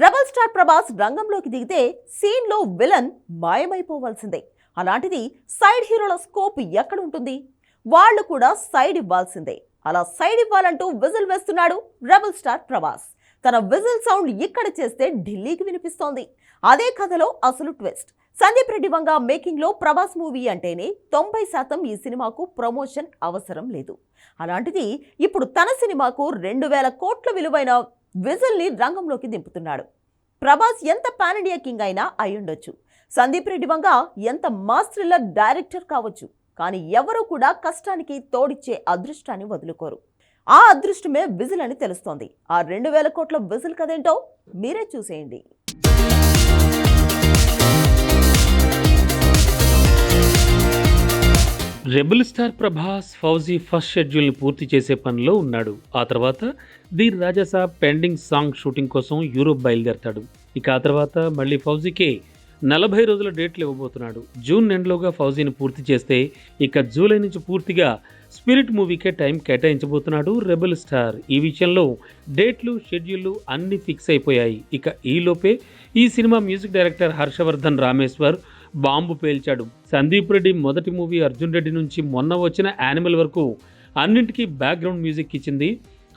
Rebel star Prabhas రంగంలోకి దిగితే సీన్లో విలన్ మాయమైపోవాల్సిందే. అలాంటిది సైడ్ హీరోల స్కోప్ ఎక్కడ ఉంటుంది? వాళ్ళు కూడా సైడ్ ఇవ్వాల్సిందే. అలా సైడ్ ఇవ్వాలంటూ విజిల్ వేస్తున్నాడు రెబల్ స్టార్ ప్రభాస్. తన విజిల్ సౌండ్ ఇక్కడ చేస్తే ఢిల్లీకి వినిపిస్తోంది. అదే కథలో అసలు ట్విస్ట్. సందీప్ రెడ్డి వంగ మేకింగ్ లో ప్రభాస్ మూవీ అంటేనే 90% ఈ సినిమాకు ప్రమోషన్ అవసరం లేదు. అలాంటిది ఇప్పుడు తన సినిమాకు 2000 కోట్ల విలువైన విజిల్ ని రంగంలోకి దింపుతున్నాడు. ప్రభాస్ ఎంత పాన్ ఇండియా కింగ్ అయినా అయ్యుండొచ్చు, సందీప్ రెడ్డి వంగ ఎంత మాస్ థ్రిల్లర్ డైరెక్టర్ కావచ్చు, కానీ ఎవరూ కూడా కష్టానికి తోడిచ్చే అదృష్టాన్ని వదులుకోరు. ఆ అదృష్టమే విజిల్ అని తెలుస్తోంది. ఆ 2000 కోట్ల విజిల్ కదేంటో మీరే చూసేయండి. Rebel star Prabhas Fauji first షెడ్యూల్ని పూర్తి చేసే పనిలో ఉన్నాడు. ఆ తర్వాత the Raja Saab pending song shooting కోసం యూరోప్ బయలుదేరతాడు. ఇక ఆ తర్వాత మళ్ళీ ఫౌజీకే 40 రోజుల డేట్లు ఇవ్వబోతున్నాడు. జూన్ ఎండ్లోగా ఫౌజీని పూర్తి చేస్తే ఇక జూలై నుంచి పూర్తిగా స్పిరిట్ మూవీకే టైం కేటాయించబోతున్నాడు రెబల్ స్టార్. ఈ విషయంలో డేట్లు షెడ్యూళ్ళు అన్నీ ఫిక్స్ అయిపోయాయి. ఇక ఈలోపే ఈ cinema music director Harshavardhan Rameshwar bomb పేల్చాడు. సందీప్ రెడ్డి మొదటి మూవీ అర్జున్ రెడ్డి నుంచి మొన్న వచ్చిన యానిమల్ వరకు అన్నింటికీ బ్యాక్గ్రౌండ్ మ్యూజిక్ ఇచ్చింది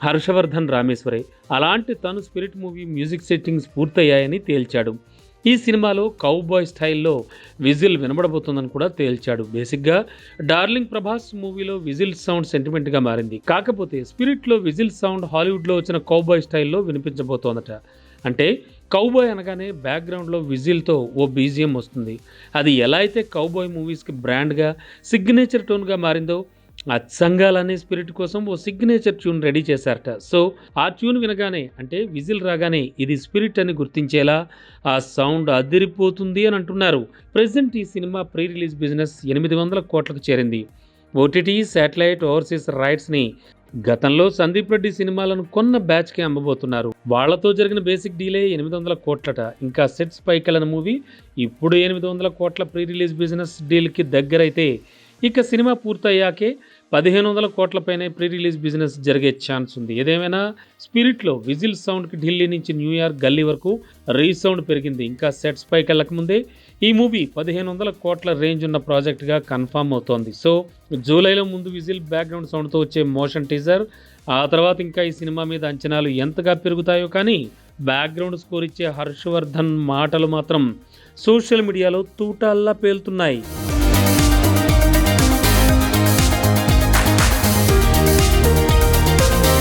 హర్షవర్ధన్ రామేశ్వరే. అలాంటి తను స్పిరిట్ మూవీ మ్యూజిక్ సెట్టింగ్స్ పూర్తయ్యాయని తేల్చాడు. ఈ సినిమాలో కౌబాయ్ స్టైల్లో విజిల్ వినబడబోతుందని కూడా తేల్చాడు. బేసిక్గా డార్లింగ్ ప్రభాస్ మూవీలో విజిల్ సౌండ్ సెంటిమెంట్గా మారింది. కాకపోతే స్పిరిట్లో విజిల్ సౌండ్ హాలీవుడ్లో వచ్చిన కౌబాయ్ స్టైల్లో వినిపించబోతోందట. అంటే కౌబాయ్ అనగానే బ్యాక్గ్రౌండ్లో విజిల్తో ఓ బీజిఎం వస్తుంది. అది ఎలా అయితే కౌబాయ్ మూవీస్కి బ్రాండ్గా సిగ్నేచర్ టోన్గా మారిందో అచ్చంగాలనే స్పిరిట్ కోసం ఓ సిగ్నేచర్ ట్యూన్ రెడీ చేశారట. సో ఆ ట్యూన్ వినగానే అంటే విజిల్ రాగానే ఇది స్పిరిట్ అని గుర్తించేలా ఆ సౌండ్ అదిరిపోతుంది అని అంటున్నారు. ప్రెజెంట్ ఈ సినిమా ప్రీ రిలీజ్ బిజినెస్ 800 కోట్లకు చేరింది. ఓటీటీ, శాటిలైట్, ఓవర్సీస్ రైట్స్ని గతంలో సందీప్ రెడ్డి సినిమాలను కొన్న బ్యాచ్కి అమ్మబోతున్నారు. వాళ్లతో జరిగిన బేసిక్ డీలే 800 కోట్లట. ఇంకా సెట్స్ పైకెళ్ళిన మూవీ ఇప్పుడు 800 కోట్ల ప్రీ రిలీజ్ బిజినెస్ డీల్కి దగ్గరైతే ఇక సినిమా పూర్తయ్యాకే 1500 కోట్లపైనే ప్రీ రిలీజ్ బిజినెస్ జరిగే ఛాన్స్ ఉంది. ఏదేమైనా స్పిరిట్లో విజిల్ సౌండ్కి ఢిల్లీ నుంచి న్యూయార్క్ గల్లీ వరకు రీసౌండ్ పెరిగింది. ఇంకా సెట్స్ పైకి వెళ్ళకముందే ఈ మూవీ 1500 కోట్ల రేంజ్ ఉన్న ప్రాజెక్ట్గా కన్ఫర్మ్ అవుతోంది. సో జూలైలో ముందు విజిల్ బ్యాక్గ్రౌండ్ సౌండ్తో వచ్చే మోషన్ టీజర్, ఆ తర్వాత ఇంకా ఈ సినిమా మీద అంచనాలు ఎంతగా పెరుగుతాయో కానీ బ్యాక్గ్రౌండ్ స్కోర్ ఇచ్చే హర్షవర్ధన్ మాటలు మాత్రం సోషల్ మీడియాలో తూటాల్లా పేలుతున్నాయి.